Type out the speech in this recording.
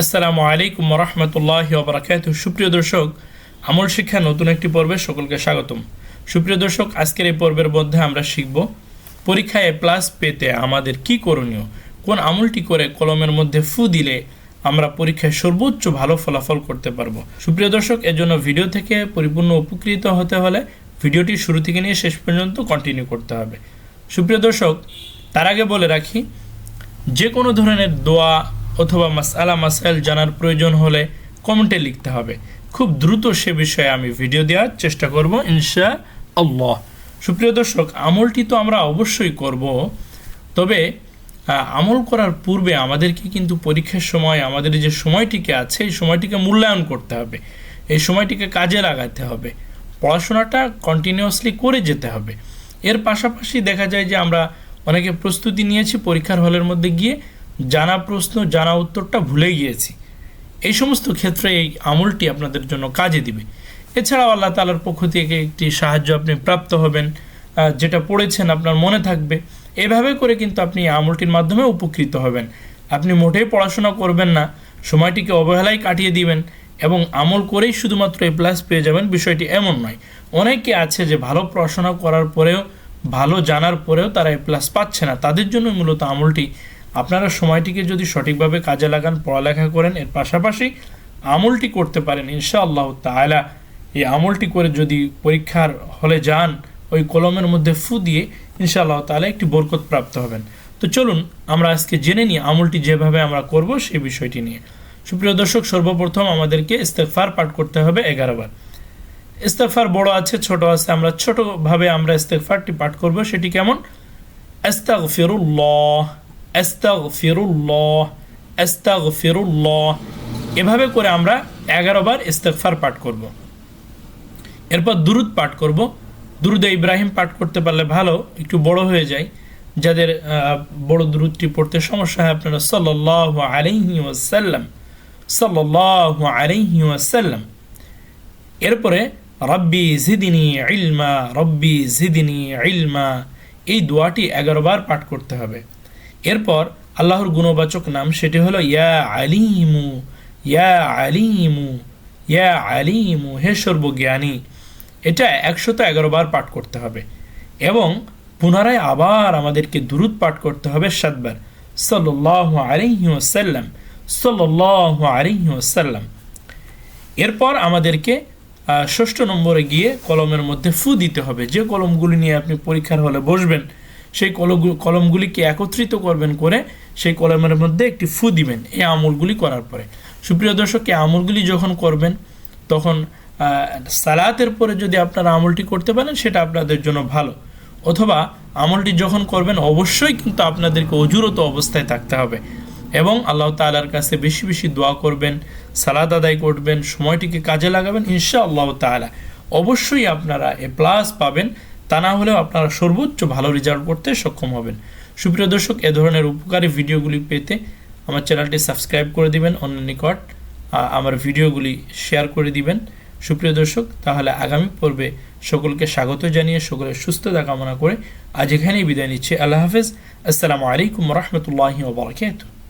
আসসালামু আলাইকুম রহমতুল্লাহি ওয়া বারাকাতুহু। সুপ্রিয় দর্শক, আমল শিক্ষা নতুন একটি পর্বে সকলকে স্বাগতম। সুপ্রিয় দর্শক, আজকের এই পর্বের মধ্যে আমরা শিখব পরীক্ষায় প্লাস পেতে আমাদের কি করণীয়, কোন আমলটি করে কলমের মধ্যে ফু দিলে আমরা পরীক্ষায় সর্বোচ্চ ভালো ফলাফল করতে পারবো। সুপ্রিয় দর্শক, এর জন্য ভিডিও থেকে পরিপূর্ণ উপকৃত হতে হলে ভিডিওটি শুরু থেকে নিয়ে শেষ পর্যন্ত কন্টিনিউ করতে হবে। সুপ্রিয় দর্শক, তার আগে বলে রাখি, যে কোনো ধরনের দোয়া অথবা মাসআলা মাসাইল জানার প্রয়োজন হলে কমেন্টে লিখতে হবে। খুব দ্রুত সে বিষয়ে আমি ভিডিও দেওয়ার চেষ্টা করব ইনশাআল্লাহ। সুপ্রিয় দর্শক, আমলটি তো আমরা অবশ্যই করব, তবে আমল করার পূর্বে আমাদেরকে কিন্তু পরীক্ষার সময় আমাদের যে সময়টিকে আছে এই সময়টিকে মূল্যায়ন করতে হবে, এই সময়টিকে কাজে লাগাতে হবে, পড়াশোনাটা কন্টিনিউয়াসলি করে যেতে হবে। এর পাশাপাশি দেখা যায় যে আমরা অনেকে প্রস্তুতি নিয়েছি, পরীক্ষার হলের মধ্যে গিয়ে জানা প্রশ্ন জানা উত্তরটা ভুলে গিয়েছি। এই সমস্ত ক্ষেত্রে এই আমলটি আপনাদের জন্য কাজে দিবে। এছাড়াও আল্লাহ তাআলার পক্ষ থেকে একটি সাহায্য আপনি প্রাপ্ত হবেন, যেটা পড়েছেন আপনার মনে থাকবে। এভাবে করে কিন্তু আপনি এই আমলটির মাধ্যমে উপকৃত হবেন। আপনি মোটেই পড়াশোনা করবেন না, সময়টিকে অবহেলায় কাটিয়ে দিবেন এবং আমল করেই শুধুমাত্র এ প্লাস পেয়ে যাবেন, বিষয়টি এমন নয়। অনেকে আছে যে ভালো পড়াশোনা করার পরেও, ভালো জানার পরেও তারা এ প্লাস পাচ্ছে না। তাদের জন্য মূলত আমলটি। আপনারা সময়টিকে যদি সঠিকভাবে কাজে লাগান, পড়ালেখা করেন, এর পাশাপাশি আমলটি করতে পারেন, ইনশাআল্লাহ তাআলা এই আমলটি করে যদি পরীক্ষার হলে যান, ওই কলমের মধ্যে ফু দিয়ে ইনশাআল্লাহ তাআলা একটি বরকত প্রাপ্ত হবেন। তো চলুন আমরা আজকে জেনে নিই আমলটি যেভাবে আমরা করব সেই বিষয়টি নিয়ে। সুপ্রিয় দর্শক, সর্বপ্রথম আমাদেরকে ইস্তেগফার পাঠ করতে হবে 11 বার। ইস্তেগফার বড় আছে ছোট আছে, আমরা ছোটভাবে আমরা ইস্তেগফারটি পাঠ করব। সেটি কেমন? আস্তাগফিরুল্লাহ, আস্তাগফিরুল্লাহ, আস্তাগফিরুল্লাহ। এভাবে করে আমরা 11 বার ইস্তেগফার পাঠ করব। এরপর দুরুদ পাঠ করব। দুরুদে ইব্রাহিম পাঠ করতে পারলে ভালো, একটু বড় হয়ে যায়। যাদের বড় দুরুদটি পড়তে সমস্যা হয়, আপনারা সাল্লাল্লাহু আলাইহি ওয়াসাল্লাম, সাল্লাল্লাহু আলাইহি ওয়াসাল্লাম। এরপরে রব্বি জিদনি ইলমা, রব্বি জিদনি ইলমা, এই দোয়াটি 11 বার পাঠ করতে হবে। এরপর আল্লাহর গুণবাচক নাম, সেটি হলো ইয়া আলিমু, ইয়া আলিমু, ইয়া আলিমু, হে সর্বজ্ঞানী। এটা 111 বার পাঠ করতে হবে এবং পুনরায় আবার আমাদেরকে দুরুদ পাঠ করতে হবে 7 বার। সাল্লাল্লাহু আলাইহি ওয়াসাল্লাম, সাল্লাল্লাহু আলাইহি ওয়াসাল্লাম। এরপর আমাদেরকে 6 নম্বরে গিয়ে কলমের মধ্যে ফু দিতে হবে। যে কলমগুলি নিয়ে আপনি পরীক্ষার হলে বসবেন, সেই কলমগুলিকে একত্রিত করবেন, করে সেই কলমের মধ্যে একটি ফু দিবেন এই আমলগুলি করার পরে। সুপ্রিয় দর্শক, এই আমলগুলি যখন করবেন তখন সালাতের পরে যদি আপনারা আমলটি করতে পারেন সেটা আপনাদের জন্য ভালো। অথবা আমলটি যখন করবেন অবশ্যই কিন্তু আপনাদেরকে অজুরত অবস্থায় থাকতে হবে এবং আল্লাহ তাআলার কাছে বেশি বেশি দোয়া করবেন, সালাত আদায় করবেন, সময়টিকে কাজে লাগাবেন। ইনশাআল্লাহ তাআলা অবশ্যই আপনারা এ প্লাস পাবেন, তা না হলেও আপনারা সর্বোচ্চ ভালো রেজাল্ট করতে সক্ষম হবেন। সুপ্রিয় দর্শক, এ ধরনের উপকারী ভিডিওগুলি পেতে আমার চ্যানেলটি সাবস্ক্রাইব করে দিবেন, অন্যের নিকট আমার ভিডিওগুলি শেয়ার করে দিবেন। সুপ্রিয় দর্শক, তাহলে আগামী পর্বে সকলকে স্বাগত জানিয়ে সকলের সুস্থতা কামনা করে আজ এখানেই বিদায় নিচ্ছি। আল্লাহ হাফেজ। আসসালামু আলাইকুম রহমতুল্লাহি ওয়া বারাকাতুহু।